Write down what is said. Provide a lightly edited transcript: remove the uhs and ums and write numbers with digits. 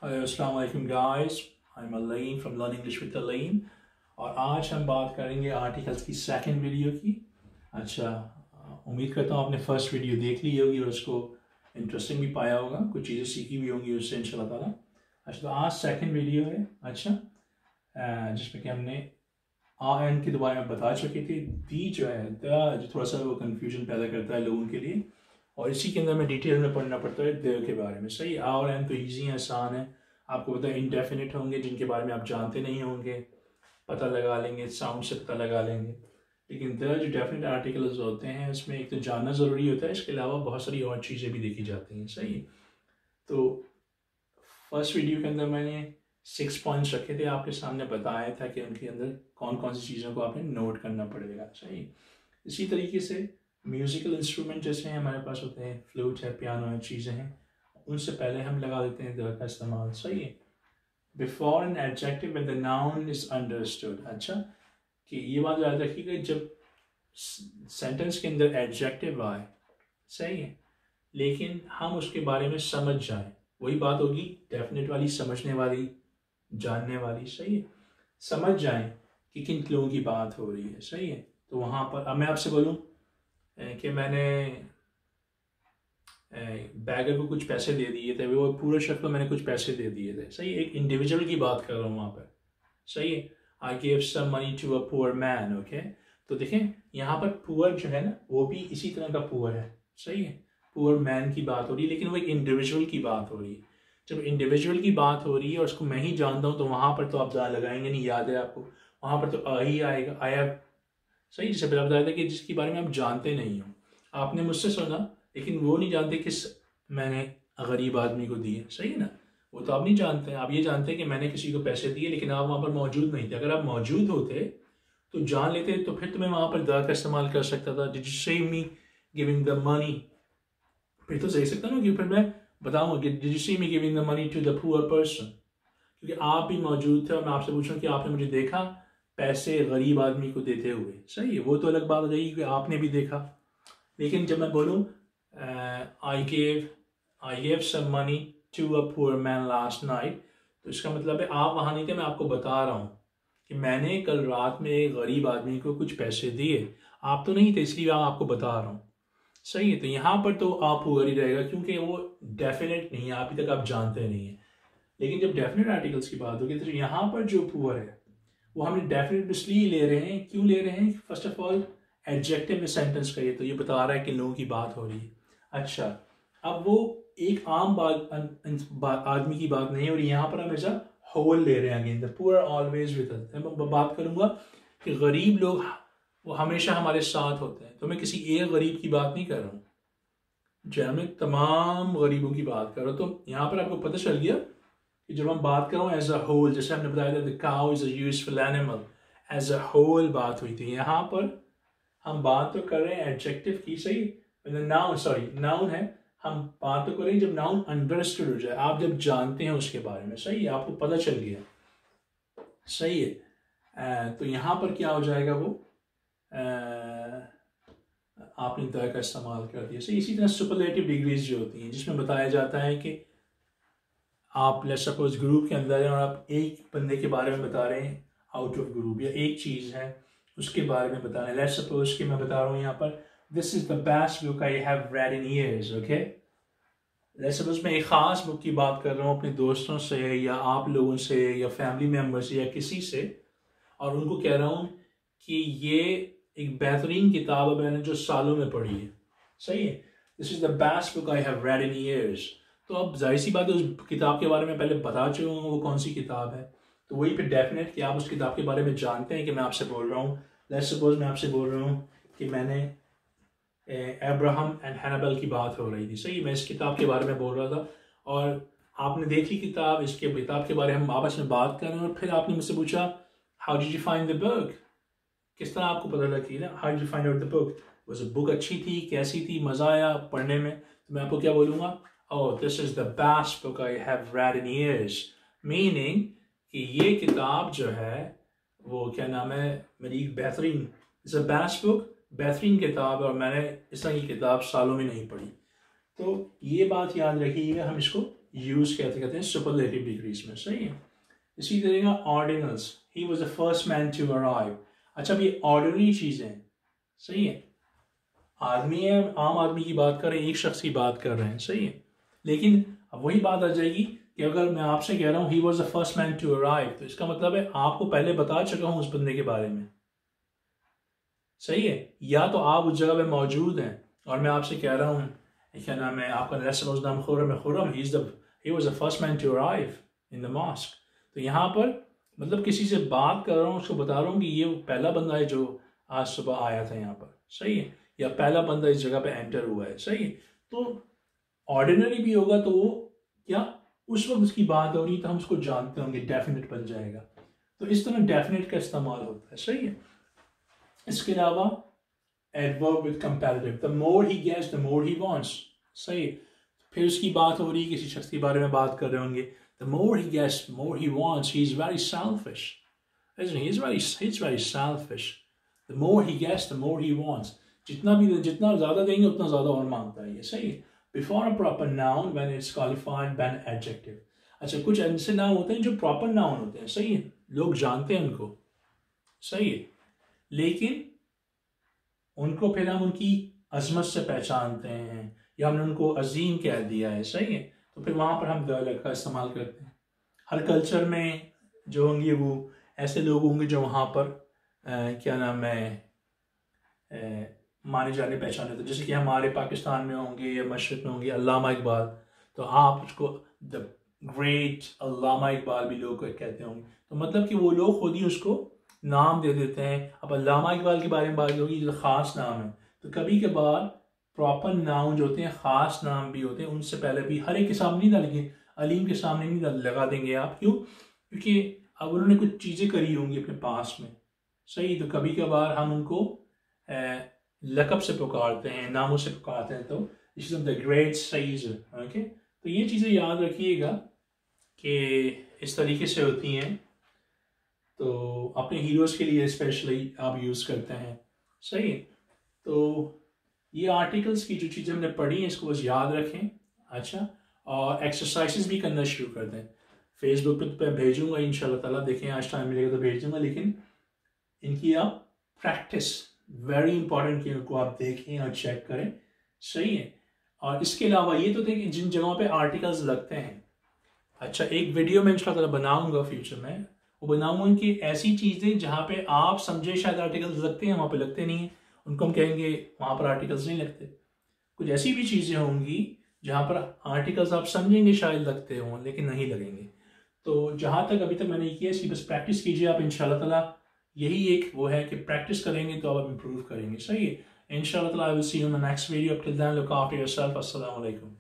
अस्सलाम वालेकुम guys, I am Aleem from learn English with Aleem. और आज हम बात करेंगे आर्टिकल्स की सेकंड वीडियो की। अच्छा, उम्मीद करता हूँ आपने फर्स्ट वीडियो देख ली होगी और उसको इंटरेस्टिंग भी पाया होगा, कुछ चीज़ें सीखी भी होंगी उससे इंशाल्लाह ताला। अच्छा, तो आज सेकंड वीडियो है। अच्छा, जिसमें कि हमने आ एंड के बारे में बता चुके थे। दी जो है द जो थोड़ा सा वो कन्फ्यूजन पैदा करता है लोगों के लिए, और इसी के अंदर में डिटेल में पढ़ना पड़ता है द के बारे में। सही, आ और एन तो ईजी है, आसान है। आपको पता है इनडेफिनिट होंगे जिनके बारे में आप जानते नहीं होंगे, पता लगा लेंगे, साउंड से पता लगा लेंगे। लेकिन द जो डेफिनेट आर्टिकल्स होते हैं उसमें एक तो जानना ज़रूरी होता है, इसके अलावा बहुत सारी और चीज़ें भी देखी जाती हैं। सही, तो फर्स्ट वीडियो के अंदर मैंने 6 पॉइंट्स रखे थे, आपके सामने बताया था कि उनके अंदर कौन कौन सी चीज़ों को आपने नोट करना पड़ेगा। सही, इसी तरीके से म्यूज़िकल इंस्ट्रूमेंट जैसे हैं हमारे पास होते हैं, फ्लूट है, पियानो है, चीज़ें हैं, उनसे पहले हम लगा देते हैं द का इस्तेमाल। सही है, before an adjective when the noun is understood. अच्छा, कि ये बात याद रखिएगा, जब सेंटेंस के अंदर एडजेक्टिव आए, सही है, लेकिन हम उसके बारे में समझ जाएं, वही बात होगी डेफिनेट वाली, समझने वाली, जानने वाली। सही है, समझ जाएं कि किन लोगों की बात हो रही है। सही है, तो वहाँ पर अब मैं आपसे बोलूँ कि मैंने बैगर को कुछ पैसे दे दिए थे, वो पूरे शख्स को मैंने कुछ पैसे दे दिए थे। सही, एक इंडिविजुअल की बात कर रहा हूँ वहाँ पर। सही है, I gave some money to a poor man. Okay, तो देखें यहाँ पर पुअर जो है ना, वो भी इसी तरह का पुअर है। सही है, पुअर मैन की बात हो रही है, लेकिन वो एक इंडिविजुअल की बात हो रही है। जब इंडिविजुअल की बात हो रही है और उसको मैं ही जानता हूँ, तो वहाँ पर तो आप लगाएंगे नहीं, याद है आपको, वहाँ पर तो ही आएगा, आई हैव। सही, जैसे पहले बताया था कि जिसके बारे में आप जानते नहीं हो, आपने मुझसे सुना लेकिन वो नहीं जानते किस मैंने गरीब आदमी को दिए। सही है ना, वो तो आप नहीं जानते हैं। आप ये जानते हैं कि मैंने किसी को पैसे दिए, लेकिन आप वहाँ पर मौजूद नहीं थे। अगर आप मौजूद होते तो जान लेते, तो फिर तो मैं वहाँ पर द का इस्तेमाल कर सकता था। Did you see me giving the money, फिर तो सही सकता ना, कि फिर मैं बताऊँगा कि did you see me giving the money to the poor person, क्योंकि आप भी मौजूद थे और मैं आपसे पूछूं कि आपने मुझे देखा पैसे गरीब आदमी को देते हुए। सही है, वो तो अलग बात हो जाएगी कि आपने भी देखा। लेकिन जब मैं बोलूँ I gave some money to a poor man last night, तो इसका मतलब है आप वहाँ नहीं थे, मैं आपको बता रहा हूँ कि मैंने कल रात में एक गरीब आदमी को कुछ पैसे दिए। आप तो नहीं थे, इसलिए मैं आपको बता रहा हूँ। सही है, तो यहाँ पर तो आप पुअर ही रहेगा, क्योंकि वो डेफिनेट नहीं है, अभी तक आप जानते नहीं है। लेकिन जब डेफिनेट आर्टिकल्स की बात होगी तो यहाँ पर जो पुअर है वो हमने डेफिनेट इसलिए ले रहे हैं, क्यों ले रहे हैं? फर्स्ट ऑफ ऑल एडजेक्टिव में सेंटेंस का ये, तो ये बता रहा है कि लोगों की बात हो रही है। अच्छा, अब वो एक आम आदमी की बात नहीं हो रही, यहाँ पर हम ऐसा होल ले रहे हैं। Again the poor always with us. मैं बात करूंगा कि गरीब लोग वो हमेशा हमारे साथ होते हैं, तो मैं किसी एक गरीब की बात नहीं कर रहा हूँ, जो मैं तमाम गरीबों की बात कर रहा हूँ। तो यहाँ पर आपको पता चल गया कि जब हम बात कर रहे हैं एज अ होल, जैसे हमने बताया था the cow is a useful animal, as a whole बात हुई थी। यहाँ पर हम बात तो कर रहे हैं एडजेक्टिव की। सही, नाउन, सॉरी नाउन है, हम बात तो करें जब नाउन अंडरस्टूड हो जाए, आप जब जानते हैं उसके बारे में। सही है, आपको पता चल गया। सही है, तो यहाँ पर क्या हो जाएगा, वो आपने द का इस्तेमाल कर दिया। सही, इसी तरह सुपरलेटिव डिग्रीज जो होती हैं, जिसमें बताया जाता है कि आप लेट्स सपोज ग्रुप के अंदर हैं और आप एक बंदे के बारे में बता रहे हैं आउट ऑफ ग्रुप, या एक चीज़ है उसके बारे में बता रहे हैं। लेट्स सपोज कि मैं बता रहा हूँ यहाँ पर this is the best book I have read in years. Okay, let's suppose मैं एक ख़ास बुक की बात कर रहा हूँ अपने दोस्तों से या आप लोगों से या फैमिली मेम्बर से या किसी से, और उनको कह रहा हूँ कि ये एक बेहतरीन किताब है, मैंने जो सालों में पढ़ी है। सही है, this is the best book I have read in years. तो अब जाहिर सी बात है उस किताब के बारे में पहले बता चुके होंगे वो कौन सी किताब है, तो वही पे डेफिनेट कि आप उस किताब के बारे में जानते हैं कि मैं आपसे बोल रहा हूँ। लेट्स सपोज मैं आपसे बोल रहा हूँ कि मैंने अब्राहम एंड हैनाबेल की बात हो रही थी। सही, मैं इस किताब के बारे में बोल रहा था और आपने देख ली किताब, इसके किताब के बारे में हम आपस में बात कर रहे हैं, और फिर आपने मुझसे पूछा how did you find the book, किस तरह आपको पता लगी ना, how did you find out the book, वो बुक अच्छी थी, कैसी थी, मज़ा आया पढ़ने में, तो मैं आपको क्या बोलूँगा, oh, this is the best book I have read in years, meaning कि ये किताब जो है वो क्या नाम है, मेरी बेहतरीन, it's a best book, बेहतरीन किताब है और मैंने इस तरह की किताब सालों में नहीं पढ़ी। तो ये बात याद रखिएगा, हम इसको यूज कहते हैं सुपरलेटिव डिग्रीज में, सही है। इसी तरह का ordinals, he was the first man to arrive. अच्छा, अब ये ऑर्डिनरी चीजें हैं, सही है, आदमी है, आम आदमी की बात कर रहे हैं, एक शख्स की बात कर रहे हैं, सही है। लेकिन अब वही बात आ जाएगी कि अगर मैं आपसे कह रहा हूँ he was the first man to arrive, तो इसका मतलब है आपको पहले बता चुका हूँ उस बंदे के बारे में, सही है। या तो आप उस जगह पे मौजूद हैं और मैं आपसे कह रहा हूँ क्या नाम है आपका, नाम Khurram, he was the first man to arrive in the mosque. तो यहाँ पर मतलब किसी से बात कर रहा हूँ, उसको बता रहा हूँ कि ये पहला बंदा है जो आज सुबह आया था यहाँ पर, सही है, या पहला बंदा इस जगह पे एंटर हुआ है, सही है। तो ऑर्डिनरी भी होगा तो वो क्या उस वक्त उसकी बात हो रही तो हम उसको जानते होंगे, डेफिनेट बन जाएगा। तो इस तरह डेफिनेट का इस्तेमाल होता है, सही है। इसके अलावा adverb with comparative, the more he gets the more he wants, सही है। फिर उसकी बात हो रही, किसी शख्स के बारे में बात कर रहे होंगे, the more he gets, the more he wants. He's very selfish, isn't he? He's very selfish. The more he gets, the more he wants. जितना ज़्यादा देंगे उतना ज़्यादा और मांगता है, ये सही है। Before a proper noun, when it's qualified by an adjective. अच्छा, कुछ ऐसे नाउन होते हैं जो प्रॉपर नाउन होते हैं, सही है, लोग जानते हैं उनको, सही है, लेकिन उनको फिर हम उनकी अजमत से पहचानते हैं या हमने उनको अजीम कह दिया है, सही है, तो फिर वहाँ पर हम द का इस्तेमाल करते हैं। हर कल्चर में जो होंगे वो ऐसे लोग होंगे जो वहाँ पर क्या नाम है माने जाने पहचाने थे, जैसे कि हमारे पाकिस्तान में होंगे या मशरक़ में होंगे अल्लामा इकबाल, तो आप उसको द ग्रेट अल्लामा इकबाल भी लोग कहते होंगे। तो मतलब कि वो लोग खुद ही उसको नाम दे देते हैं। अब अल्लामा इकबाल के बारे में बात होगी जो ख़ास नाम है, तो कभी कभार प्रॉपर नाउन जो होते हैं ख़ास नाम भी होते हैं, उनसे पहले भी हर एक के सामने नहीं डालेंगे, अलीम के सामने नहीं लगा देंगे आप, क्यों? क्योंकि अब उन्होंने कुछ चीज़ें करी होंगी अपने पास में, सही, तो कभी कभार हम उनको लकब से पुकारते हैं, नामों से पुकारते हैं, तो this is the great Saeed. Okay, तो ये चीज़ें याद रखिएगा कि इस तरीके से होती हैं, तो अपने हीरोज़ के लिए स्पेशली आप यूज़ करते हैं, सही है। तो ये आर्टिकल्स की जो चीज़ें हमने पढ़ी हैं इसको बस याद रखें, अच्छा, और एक्सरसाइजेस भी करना शुरू कर दें। फेसबुक पे तो मैं भेजूंगा इंशाल्लाह ताला, देखें आज टाइम मिलेगा तो भेज दूंगा, लेकिन इनकी आप प्रैक्टिस वेरी इंपॉर्टेंट कि इनको आप देखें और चेक करें, सही है। और इसके अलावा ये तो देखें जिन जगहों पे आर्टिकल्स लगते हैं, अच्छा, एक वीडियो में इंशाल्लाह ताला बनाऊंगा फ्यूचर में, वो बनाऊंगा कि ऐसी चीज़ें जहाँ पे आप समझे शायद आर्टिकल्स लगते हैं, वहाँ पे लगते नहीं हैं, उनको हम कहेंगे वहाँ पर आर्टिकल्स नहीं लगते। कुछ ऐसी भी चीज़ें होंगी जहाँ पर आर्टिकल्स आप समझेंगे शायद लगते हों लेकिन नहीं लगेंगे। तो जहाँ तक अभी तक मैंने किया इसकी बस प्रैक्टिस कीजिए आप, इंशाल्लाह ताला यही एक वो है कि प्रैक्टिस करेंगे तो आप इम्प्रूव करेंगे, सही है। इंशाल्लाह ताला I will see you in the next video, till then look after yourself, अस्सलाम वालेकुम।